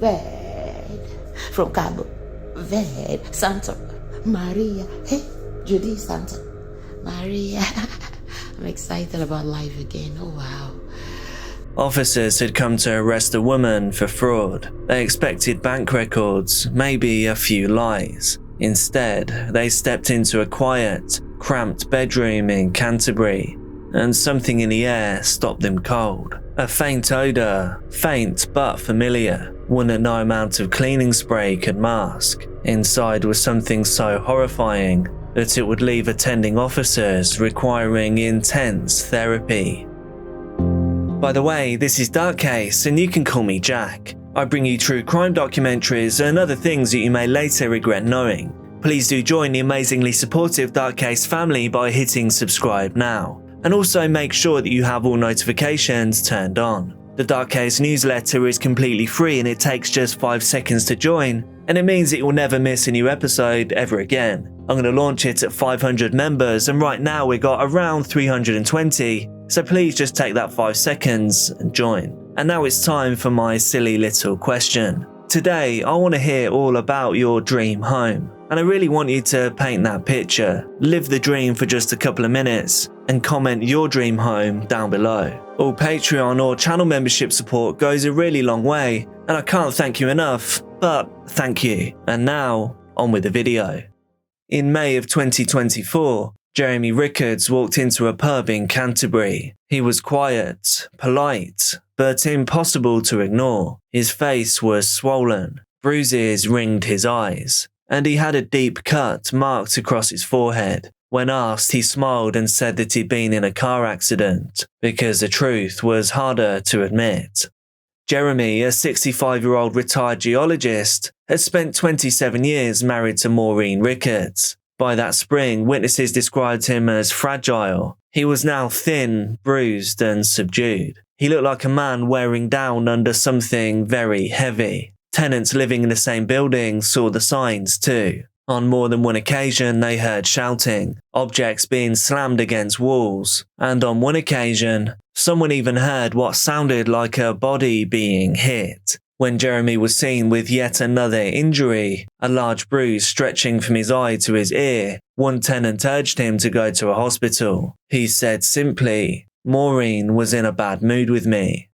Verde. From Cabo Verde, Santa Maria. Hey, Judy Santa Maria. I'm excited about life again. Oh, wow. Officers had come to arrest a woman for fraud. They expected bank records, maybe a few lies. Instead, they stepped into a quiet, cramped bedroom in Canterbury, and something in the air stopped them cold. A faint odour, faint but familiar, one that no amount of cleaning spray could mask. Inside was something so horrifying that it would leave attending officers requiring intense therapy. By the way, this is Dark Case, and you can call me Jack. I bring you true crime documentaries and other things that you may later regret knowing. Please do join the amazingly supportive Dark Case family by hitting subscribe now. And also make sure that you have all notifications turned on. The Dark Case newsletter is completely free and it takes just 5 seconds to join, and it means that you'll never miss a new episode ever again. I'm going to launch it at 500 members, and right now we got around 320, so please just take that 5 seconds and join. And now it's time for my silly little question. Today, I want to hear all about your dream home, and I really want you to paint that picture, live the dream for just a couple of minutes, and comment your dream home down below. All Patreon or channel membership support goes a really long way, and I can't thank you enough, but thank you. And now, on with the video. In May of 2024, Jeremy Rickards walked into a pub in Canterbury. He was quiet, polite, but impossible to ignore. His face was swollen, bruises ringed his eyes, and he had a deep cut marked across his forehead. When asked, he smiled and said that he'd been in a car accident, because the truth was harder to admit. Jeremy, a 65-year-old retired geologist, had spent 27 years married to Maureen Rickards. By that spring, witnesses described him as fragile. He was now thin, bruised, and subdued. He looked like a man wearing down under something very heavy. Tenants living in the same building saw the signs too. On more than one occasion, they heard shouting, objects being slammed against walls, and on one occasion, someone even heard what sounded like a body being hit. When Jeremy was seen with yet another injury, a large bruise stretching from his eye to his ear, one tenant urged him to go to a hospital. He said simply, "Maureen was in a bad mood with me."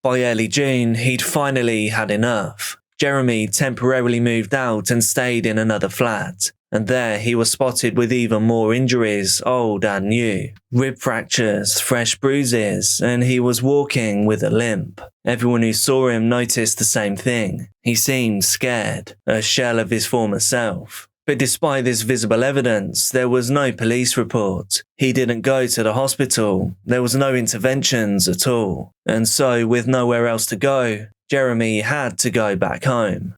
By early June, he'd finally had enough. Jeremy temporarily moved out and stayed in another flat, and there he was spotted with even more injuries, old and new. Rib fractures, fresh bruises, and he was walking with a limp. Everyone who saw him noticed the same thing. He seemed scared, a shell of his former self. But despite this visible evidence, there was no police report. He didn't go to the hospital. There was no interventions at all. And so, with nowhere else to go, Jeremy had to go back home.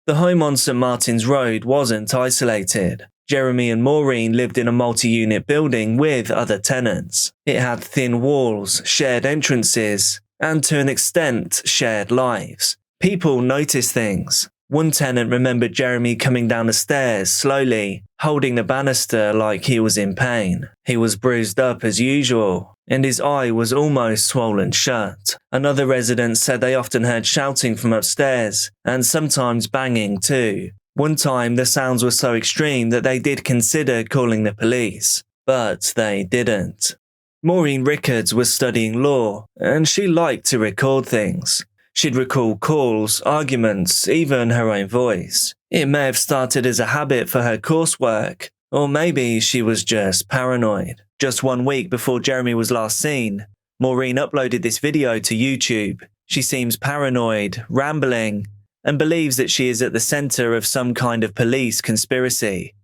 The home on St Martin's Road wasn't isolated. Jeremy and Maureen lived in a multi-unit building with other tenants. It had thin walls, shared entrances, and to an extent, shared lives. People noticed things. One tenant remembered Jeremy coming down the stairs slowly, holding the banister like he was in pain. He was bruised up as usual, and his eye was almost swollen shut. Another resident said they often heard shouting from upstairs, and sometimes banging too. One time the sounds were so extreme that they did consider calling the police, but they didn't. Maureen Rickards was studying law, and she liked to record things. She'd recall calls, arguments, even her own voice. It may have started as a habit for her coursework, or maybe she was just paranoid. Just 1 week before Jeremy was last seen, Maureen uploaded this video to YouTube. She seems paranoid, rambling, and believes that she is at the centre of some kind of police conspiracy.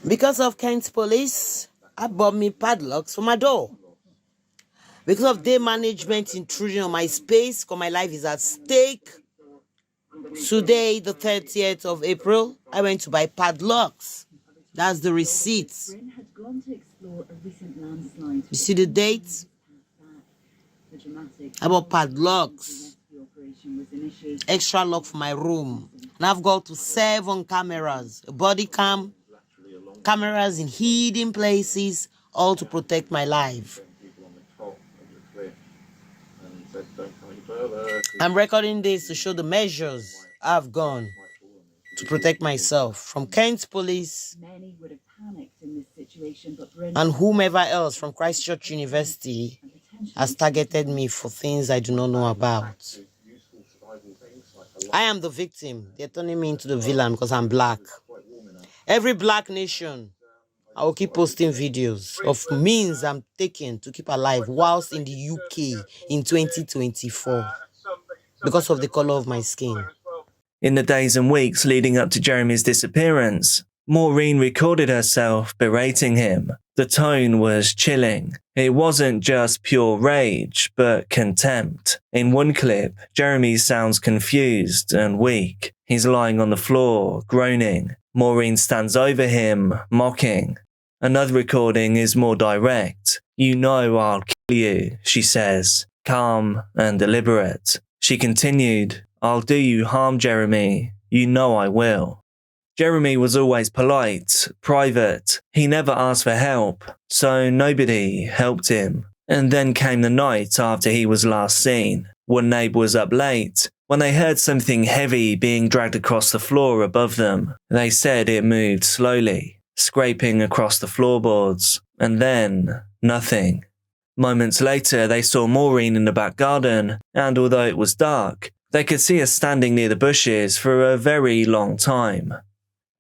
Because of Kent's police, I bought me padlocks for my door. Because of day management intrusion on my space, because my life is at stake. Today, the 30th of April, I went to buy padlocks. That's the receipts. You see the date? I bought padlocks. Extra lock for my room. And I've got 7 cameras. A body cam, cameras in hidden places, all to protect my life. I'm recording this to show the measures I've gone to protect myself from Kent's police and whomever else from Christchurch University has targeted me for things I do not know about. I am the victim. They're turning me into the villain because I'm black. Every black nation, I will keep posting videos of means I'm taking to keep alive whilst in the UK in 2024 because of the color of my skin. In the days and weeks leading up to Jeremy's disappearance, Maureen recorded herself berating him. The tone was chilling. It wasn't just pure rage, but contempt. In one clip, Jeremy sounds confused and weak. He's lying on the floor, groaning. Maureen stands over him, mocking. Another recording is more direct. "You know I'll kill you," she says, calm and deliberate. She continued, "I'll do you harm, Jeremy. You know I will." Jeremy was always polite, private. He never asked for help, so nobody helped him. And then came the night after he was last seen. One neighbour was up late when they heard something heavy being dragged across the floor above them. They said it moved slowly, scraping across the floorboards, and then nothing. Moments later, they saw Maureen in the back garden, and although it was dark, they could see her standing near the bushes for a very long time.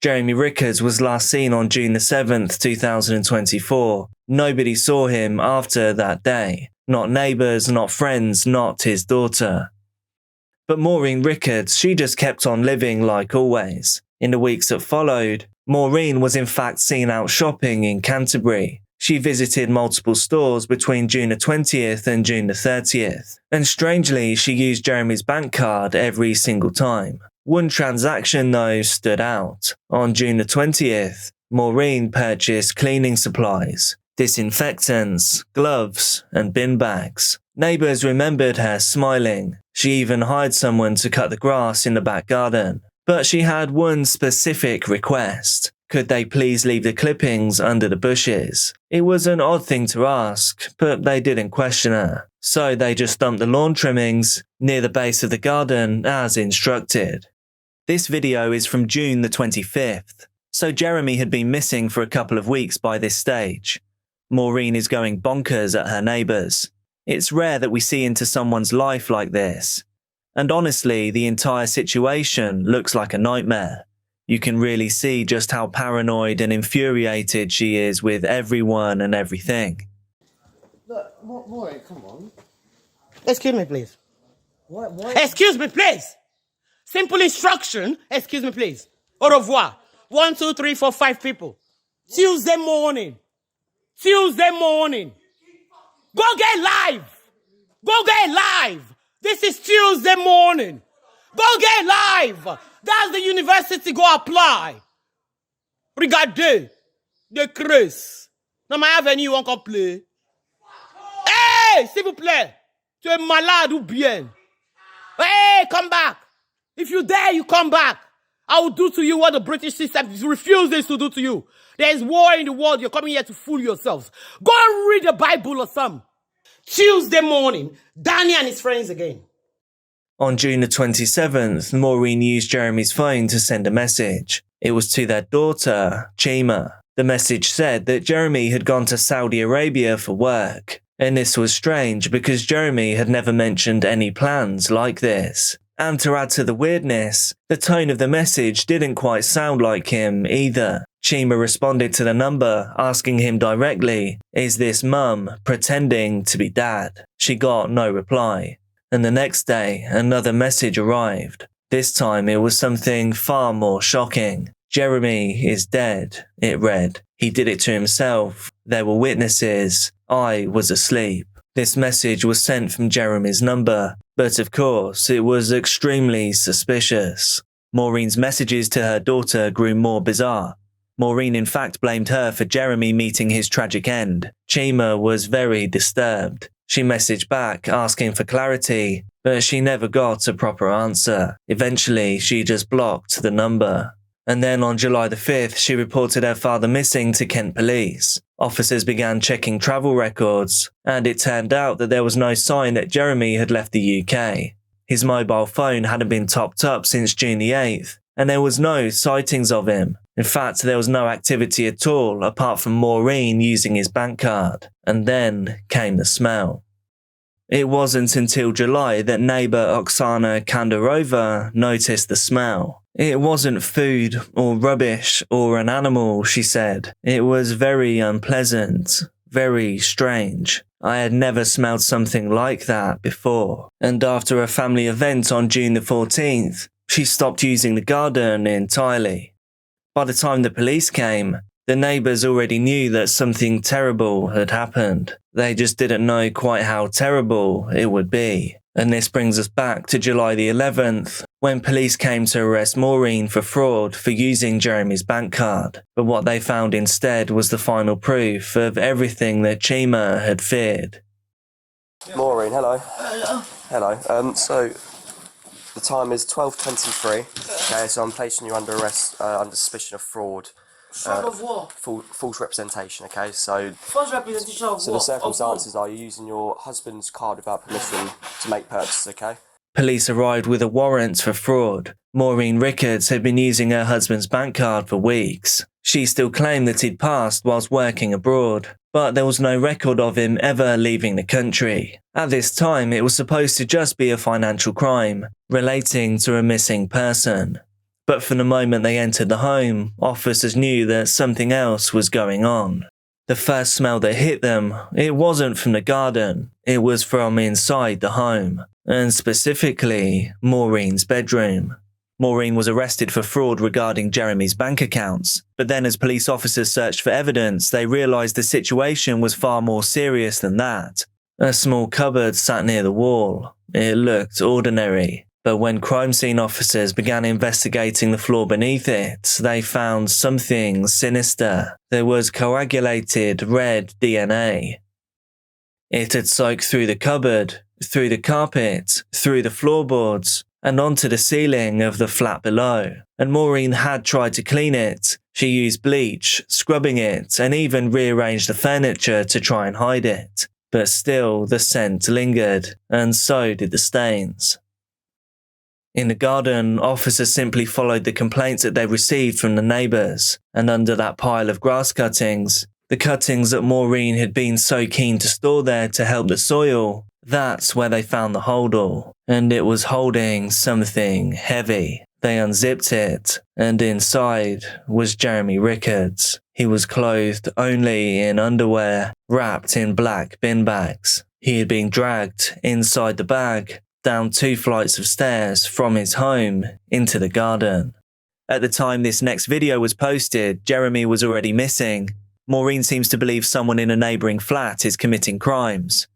Jeremy Rickards was last seen on June the 7th, 2024. Nobody saw him after that day. Not neighbours, not friends, not his daughter. But Maureen Rickards, she just kept on living like always. In the weeks that followed, Maureen was in fact seen out shopping in Canterbury. She visited multiple stores between June the 20th and June the 30th. And strangely, she used Jeremy's bank card every single time. One transaction, though, stood out. On June the 20th, Maureen purchased cleaning supplies, disinfectants, gloves, and bin bags. Neighbours remembered her smiling. She even hired someone to cut the grass in the back garden. But she had one specific request. Could they please leave the clippings under the bushes? It was an odd thing to ask, but they didn't question her. So they just dumped the lawn trimmings near the base of the garden as instructed. This video is from June the 25th, so Jeremy had been missing for a couple of weeks by this stage. Maureen is going bonkers at her neighbours. It's rare that we see into someone's life like this. And honestly, the entire situation looks like a nightmare. You can really see just how paranoid and infuriated she is with everyone and everything. Look, Maureen, come on. Excuse me, please. What? Excuse me, please. Simple instruction. Excuse me, please. Au revoir. 1, 2, 3, 4, 5 people. Tuesday morning. Go get live. This is Tuesday morning. Go get live. That's the university. Go apply. Regardez. The Chris. Dans ma avenue, on peut play. Hey, s'il vous plaît. Tu es malade ou bien? Hey, come back. If you dare, you come back. I will do to you what the British system refuses to do to you. There is war in the world. You're coming here to fool yourselves. Go and read the Bible or something. Tuesday morning, Danny and his friends again. On June the 27th, Maureen used Jeremy's phone to send a message. It was to their daughter, Chima. The message said that Jeremy had gone to Saudi Arabia for work. And this was strange because Jeremy had never mentioned any plans like this. And to add to the weirdness, the tone of the message didn't quite sound like him either. Chima responded to the number, asking him directly, "Is this mum pretending to be dad?" She got no reply. And the next day, another message arrived. This time it was something far more shocking. "Jeremy is dead," it read. "He did it to himself. There were witnesses. I was asleep." This message was sent from Jeremy's number, but of course it was extremely suspicious. Maureen's messages to her daughter grew more bizarre. Maureen in fact blamed her for Jeremy meeting his tragic end. Chima was very disturbed. She messaged back asking for clarity, but she never got a proper answer. Eventually, she just blocked the number. And then on July the 5th, she reported her father missing to Kent police. Officers began checking travel records, and it turned out that there was no sign that Jeremy had left the UK. His mobile phone hadn't been topped up since June the 8th, and there was no sightings of him. In fact, there was no activity at all apart from Maureen using his bank card. And then came the smell. It wasn't until July that neighbour Oksana Kandarova noticed the smell. It wasn't food or rubbish or an animal, she said. It was very unpleasant, very strange. I had never smelled something like that before. And after a family event on June the 14th, she stopped using the garden entirely. By the time the police came, the neighbours already knew that something terrible had happened. They just didn't know quite how terrible it would be. And this brings us back to July the 11th, when police came to arrest Maureen for fraud for using Jeremy's bank card. But what they found instead was the final proof of everything that Chima had feared. Maureen, hello. Hello. Hello. So the time is 12:23. Okay, so I'm placing you under arrest under suspicion of fraud. Fraud of what? False representation. Okay, so False representation of what? the circumstances are you're using your husband's card without permission to make purchases. Okay. Police arrived with a warrant for fraud. Maureen Rickards had been using her husband's bank card for weeks. She still claimed that he'd passed whilst working abroad, but there was no record of him ever leaving the country. At this time, it was supposed to just be a financial crime, relating to a missing person. But from the moment they entered the home, officers knew that something else was going on. The first smell that hit them, it wasn't from the garden, it was from inside the home, and specifically, Maureen's bedroom. Maureen was arrested for fraud regarding Jeremy's bank accounts, but then as police officers searched for evidence, they realised the situation was far more serious than that. A small cupboard sat near the wall. It looked ordinary, but when crime scene officers began investigating the floor beneath it, they found something sinister. There was coagulated red DNA. It had soaked through the cupboard, through the carpet, through the floorboards, and onto the ceiling of the flat below. And Maureen had tried to clean it. She used bleach, scrubbing it, and even rearranged the furniture to try and hide it. But still, the scent lingered, and so did the stains. In the garden, officers simply followed the complaints that they received from the neighbours, and under that pile of grass cuttings, the cuttings that Maureen had been so keen to store there to help the soil, that's where they found the holdall, and it was holding something heavy. They unzipped it, and inside was Jeremy Rickards. He was clothed only in underwear, wrapped in black bin bags. He had been dragged inside the bag, down 2 flights of stairs from his home into the garden. At the time this next video was posted, Jeremy was already missing. Maureen seems to believe someone in a neighbouring flat is committing crimes.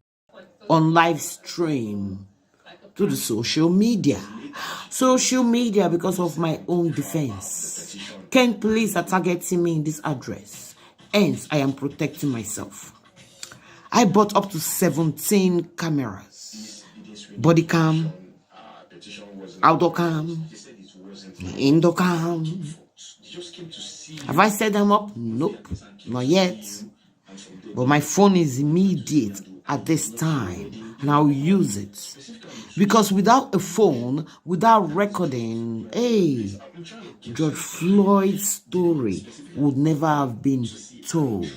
On live stream to the social media. Social media because of my own defense. Kent police are targeting me in this address. Hence, I am protecting myself. I bought up to 17 cameras. Body cam, outdoor cam, indoor cam. Have I set them up? Nope, not yet. But my phone is immediate at this time, and I'll use it. Because without a phone, without recording, George Floyd's story would never have been told.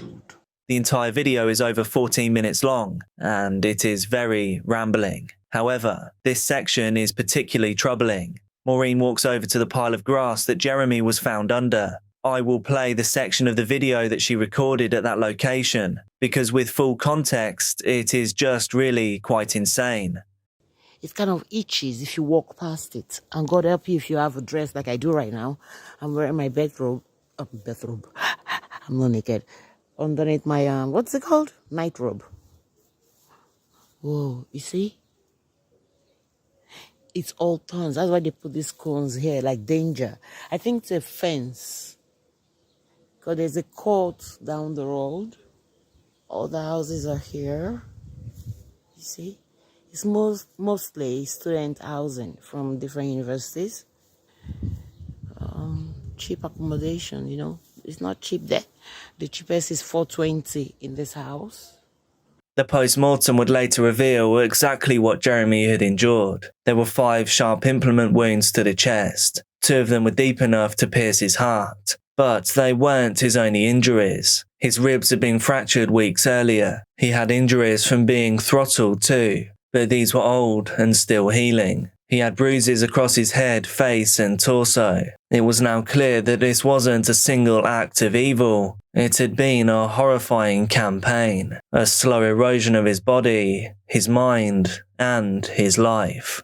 The entire video is over 14 minutes long, and it is very rambling. However, this section is particularly troubling. Maureen walks over to the pile of grass that Jeremy was found under. I will play the section of the video that she recorded at that location, because with full context, it is just really quite insane. It kind of itches if you walk past it. And God help you if you have a dress like I do right now. I'm wearing my bathrobe. I'm not naked. Underneath my, what's it called? Night robe. Whoa, you see? It's all turns. That's why they put these cones here, like danger. I think it's a fence. Because there's a court down the road. All the houses are here. You see? It's mostly student housing from different universities. Cheap accommodation, you know. It's not cheap there. The cheapest is $420 in this house. The post-mortem would later reveal exactly what Jeremy had endured. There were 5 sharp implement wounds to the chest. 2 of them were deep enough to pierce his heart. But they weren't his only injuries. His ribs had been fractured weeks earlier. He had injuries from being throttled too, but these were old and still healing. He had bruises across his head, face and torso. It was now clear that this wasn't a single act of evil. It had been a horrifying campaign, a slow erosion of his body, his mind, and his life.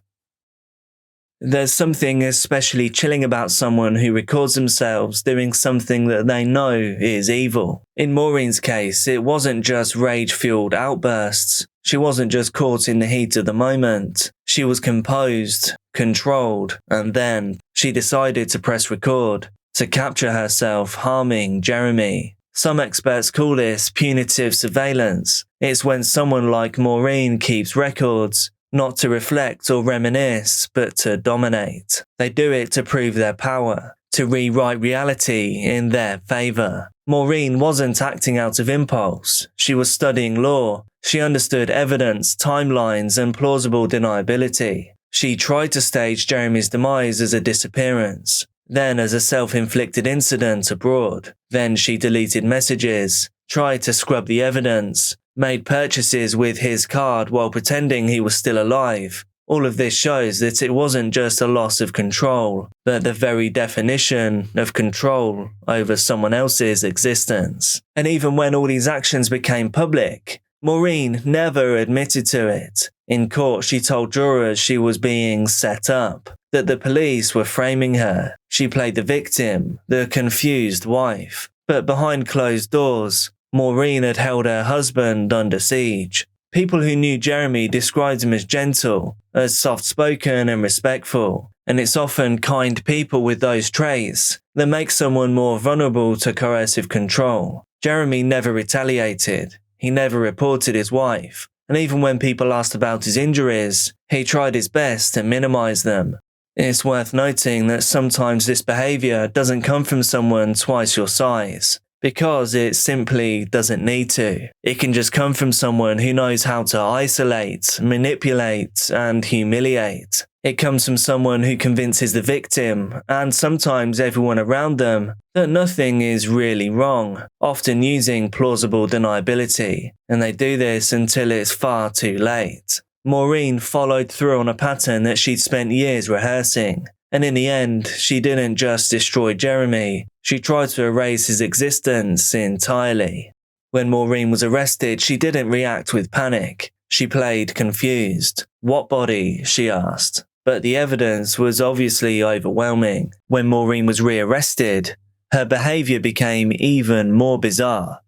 There's something especially chilling about someone who records themselves doing something that they know is evil. In Maureen's case, it wasn't just rage-fueled outbursts. She wasn't just caught in the heat of the moment. She was composed, controlled, and then she decided to press record, to capture herself harming Jeremy. Some experts call this punitive surveillance. It's when someone like Maureen keeps records, not to reflect or reminisce, but to dominate. They do it to prove their power, to rewrite reality in their favour. Maureen wasn't acting out of impulse. She was studying law. She understood evidence, timelines, and plausible deniability. She tried to stage Jeremy's demise as a disappearance, then as a self-inflicted incident abroad. Then she deleted messages, tried to scrub the evidence, made purchases with his card while pretending he was still alive. All of this shows that it wasn't just a loss of control, but the very definition of control over someone else's existence. And even when all these actions became public, Maureen never admitted to it. In court, she told jurors she was being set up, that the police were framing her. She played the victim, the confused wife. But behind closed doors, Maureen had held her husband under siege. People who knew Jeremy described him as gentle, as soft-spoken and respectful, and it's often kind people with those traits that make someone more vulnerable to coercive control. Jeremy never retaliated. He never reported his wife, and even when people asked about his injuries, he tried his best to minimize them. It's worth noting that sometimes this behavior doesn't come from someone twice your size, because it simply doesn't need to. It can just come from someone who knows how to isolate, manipulate, and humiliate. It comes from someone who convinces the victim, and sometimes everyone around them, that nothing is really wrong, often using plausible deniability, and they do this until it's far too late. Maureen followed through on a pattern that she'd spent years rehearsing. And in the end, she didn't just destroy Jeremy, she tried to erase his existence entirely. When Maureen was arrested, she didn't react with panic. She played confused. What body? She asked. But the evidence was obviously overwhelming. When Maureen was rearrested, her behaviour became even more bizarre.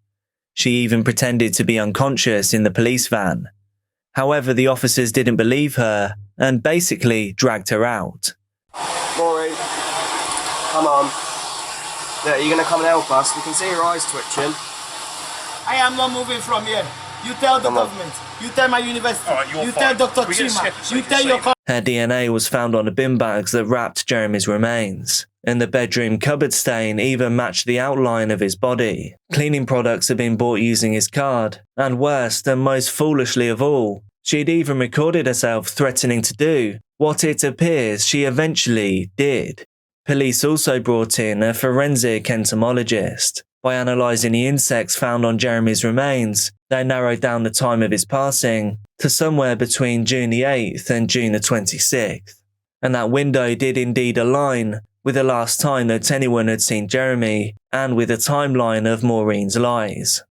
She even pretended to be unconscious in the police van. However, the officers didn't believe her and basically dragged her out. Maureen, come on. Yeah, you're going to come and help us. We can see your eyes twitching. I am not moving from here. You tell the government. You tell my university. Right, you tell Dr. Chima. You tell your... Her DNA was found on the bin bags that wrapped Jeremy's remains, and the bedroom cupboard stain even matched the outline of his body. Cleaning products had been bought using his card, and worst and most foolishly of all, she'd even recorded herself threatening to do what it appears she eventually did. Police also brought in a forensic entomologist. By analysing the insects found on Jeremy's remains, they narrowed down the time of his passing to somewhere between June the 8th and June the 26th. And that window did indeed align with the last time that anyone had seen Jeremy and with the timeline of Maureen's lies.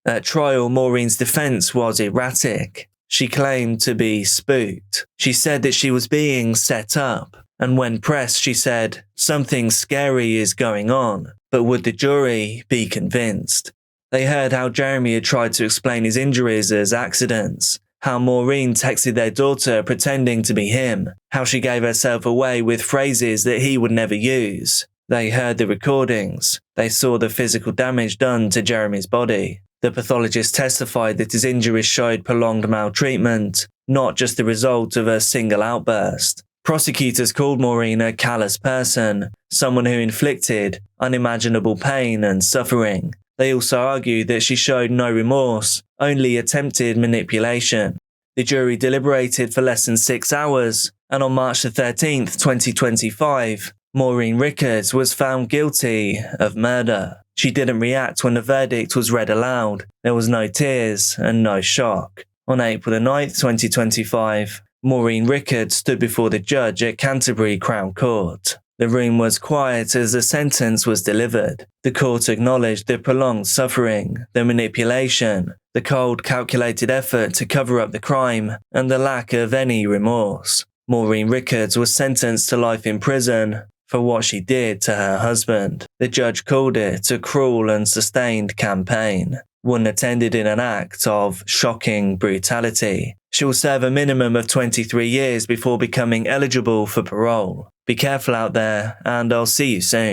At trial, Maureen's defence was erratic. She claimed to be spooked. She said that she was being set up, and when pressed she said, "Something scary is going on." But would the jury be convinced? They heard how Jeremy had tried to explain his injuries as accidents, how Maureen texted their daughter pretending to be him, how she gave herself away with phrases that he would never use. They heard the recordings. They saw the physical damage done to Jeremy's body. The pathologist testified that his injuries showed prolonged maltreatment, not just the result of a single outburst. Prosecutors called Maureen a callous person, someone who inflicted unimaginable pain and suffering. They also argued that she showed no remorse, only attempted manipulation. The jury deliberated for less than 6 hours, and on March 13, 2025, Maureen Rickards was found guilty of murder. She didn't react when the verdict was read aloud. There was no tears and no shock. On April 9, 2025, Maureen Rickards stood before the judge at Canterbury Crown Court. The room was quiet as the sentence was delivered. The court acknowledged the prolonged suffering, the manipulation, the cold, calculated effort to cover up the crime, and the lack of any remorse. Maureen Rickards was sentenced to life in prison for what she did to her husband. The judge called it a cruel and sustained campaign, one that ended in an act of shocking brutality. She will serve a minimum of 23 years before becoming eligible for parole. Be careful out there, and I'll see you soon.